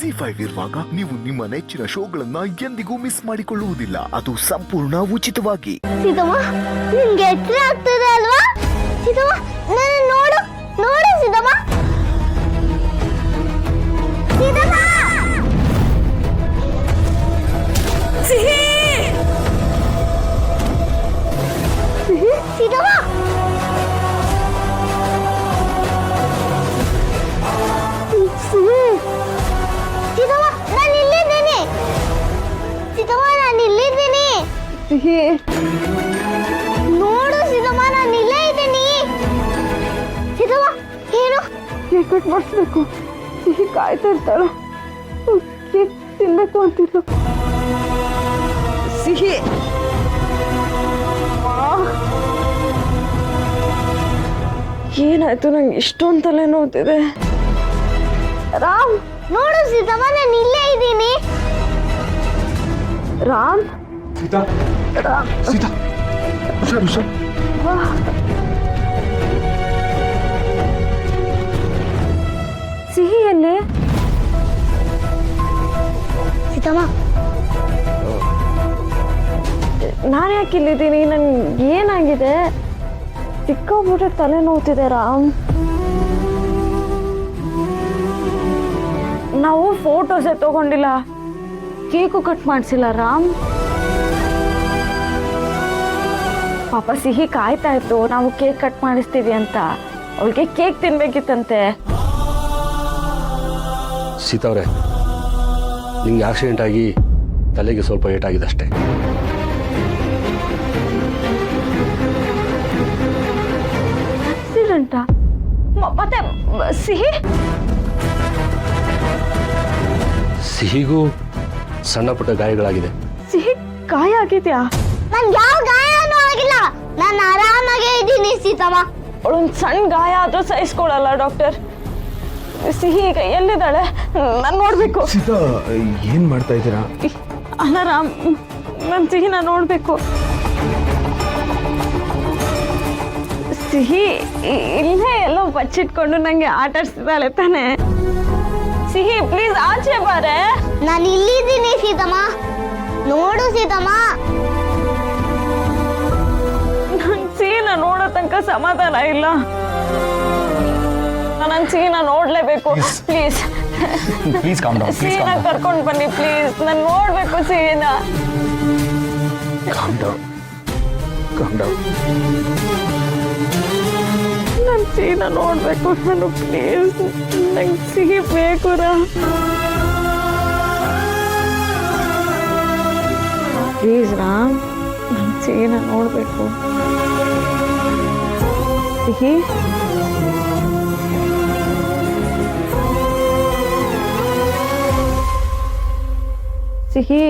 ZEE5 ಇರುವಾಗ ನೀವು ನಿಮ್ಮ ನೆಚ್ಚಿನ ಶೋಗಳನ್ನ ಎಂದಿಗೂ ಮಿಸ್ ಮಾಡಿಕೊಳ್ಳುವುದಿಲ್ಲ. ಅದು ಸಂಪೂರ್ಣ ಉಚಿತವಾಗಿ. ಸೀತಮ್ಮ, ನಿಮ್ಗೆ ಎಚ್ಚರ ಆಗ್ತದೆ ಅಲ್ವಾ? ಸೀತಮ್ಮ, ನನ್ನ ನೋಡು ನೋಡು ಸೀತಮ್ಮ. ಸೀತಮ್ಮ, ಸಿಹಿ ಸೀತಮ್ಮ, ಸೀತಮ್ಮ, ನಾನು ಇಲ್ಲಿದ್ದೀನಿ. ಸೀತಮ್ಮ, ನಾನು ಇಲ್ಲಿದ್ದೀನಿ. ಸಿಹಿ ನೋಡು ಸೀತಮ್ಮ, ನಾನು ಇಲ್ಲೇ ಇದ್ದೀನಿ. ಸೀತಮ್ಮ, ಏನು? ಕೇಕ್ ಕಟ್ ಮಾಡಿಸ್ಬೇಕು. ಸಿಹಿ ಕಾಯ್ತಾ ಇರ್ತಾಳೆ, ಕೇಕ್ ತಿನ್ಬೇಕು ಅಂತಿಲ್ಲ. ಸಿಹಿ ಏನಾಯ್ತು? ನಂಗೆ ಇಷ್ಟೊಂದು ತಲೆ ನೋವ್ತಿದೆ. ರಾಮ್, ನೋಡು ಸೀತಮ್ಮ, ನಾನು ಇಲ್ಲೇ ಇದ್ದೀನಿ. ರಾಮ್, ಸೀತಾ, ರಾಮ್, ಸೀತಾ, ಹುಷಾರು ಹುಷಾರು. ವಾ. ಸಿಹಿ ಎಲ್ಲಿ? ಸೀತಮ್ಮ, ನಾನು ಯಾಕೆ ಇಲ್ಲಿದ್ದೀನಿ? ನನ್ಗೆ ಏನಾಗಿದೆ? ಸಿಕ್ಕಾಬಿಟ್ರೆ ತಲೆ ನೋವ್ತಿದೆ ರಾಮ್. ನಾವು ಫೋಟೋಸೇ ತಗೊಂಡಿಲ್ಲ, ಕೇಕು ಕಟ್ ಮಾಡಿಸಿಲ್ಲ ರಾಮ್. ಪಾಪ ಸಿಹಿ ಕಾಯ್ತಾ ಇತ್ತು ನಾವು ಕೇಕ್ ಕಟ್ ಮಾಡಿಸ್ತೀವಿ ಅಂತ. ಅವಳಿಗೆ ಕೇಕ್ ತಿನ್ಬೇಕಿತ್ತಂತೆ. ಸೀತಾವ್ರೆ, ನಿಂಗೆ ಆಕ್ಸಿಡೆಂಟ್ ಆಗಿ ತಲೆಗೆ ಸ್ವಲ್ಪ ಏಟಾಗಿದೆ ಅಷ್ಟೇ. ಆಕ್ಸಿಡೆಂಟಾ? ಮತ್ತೆ ಸಿಹಿಗೂ ಸಣ್ಣ ಪುಟ್ಟ ಗಾಯಗಳಾಗಿದೆ. ಸಿಹಿ ಗಾಯ ಆಗಿದ್ಯಾ? ನನ್ಗೆ ಯಾವ ಗಾಯನೂ ಆಗಿಲ್ಲ, ನಾನು ಆರಾಮಾಗೇ ಇದ್ದೀನಿ ಸೀತಮ್ಮ. ಅವಳೊಂದು ಸಣ್ಣ ಗಾಯ ಆದ್ರೂ ಸಹಿಸ್ಕೊಳಲ್ಲ ಡಾಕ್ಟರ್. ಸಿಹಿ ಈಗ ಎಲ್ಲಿದ್ದಾಳೆ? ನಾನು ನೋಡ್ಬೇಕು. ಸೀತಾ, ಏನ್ ಮಾಡ್ತಾ ಇದ್ದೀರಾ? ಅಲ್ಲ ರಾಮ್, ನನ್ನ ಸಿಹಿನ ನೋಡ್ಬೇಕು. ಸಿಹಿ ಇಲ್ಲೇ ಎಲ್ಲೋ ಬಚ್ಚಿಟ್ಕೊಂಡು ನಂಗೆ ಆಟ ಆಡ್ಸ್ತಿದ್ದಾಳೆ ತಾನೆ. ಸಿಹಿ ಪ್ಲೀಸ್ ಆಚೆ ಬಾರೆ. ನಾನು ಇಲ್ಲಿದ್ದೀನಿ ಸೀತಮ್ಮ, ನೋಡು ಸೀತಮ್ಮ. ನನ್ ಸಿಹಿನ ನೋಡೋ ತನಕ ಸಮಾಧಾನ ಇಲ್ಲ. ನನ್ನ ಸಿಹಿನ ನೋಡ್ಲೇಬೇಕು. Please please calm down, please ಸಿಹಿನ ಕರ್ಕೊಂಡು ಬನ್ನಿ ಪ್ಲೀಸ್. ನಾನು ನೋಡ್ಬೇಕು ಸಿಹಿನ. Calm down, calm down. ನನ್ನ ಸಿಹಿನ ನೋಡ್ಬೇಕು ನಾನು. ಪ್ಲೀಸ್, ನಂಗೆ ಸಿಹಿ ಬೇಕು ರಾ. ಪ್ಲೀಸ್ ರಾಮ್, ನನ್ನ ಸಿಹಿನ ನೋಡ್ಬೇಕು. ಸಿಹಿ, ಸಿಹಿ,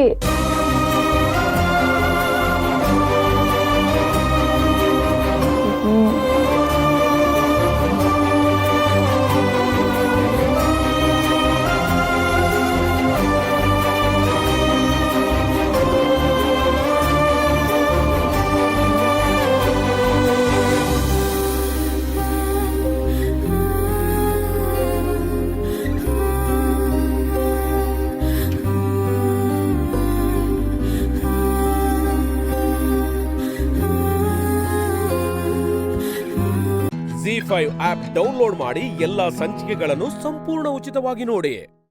ZEE5 ಆಪ್ ಡೌನ್ಲೋಡ್ ಮಾಡಿ ಎಲ್ಲಾ ಸಂಚಿಕೆಗಳನ್ನು ಸಂಪೂರ್ಣ ಉಚಿತವಾಗಿ ನೋಡಿ.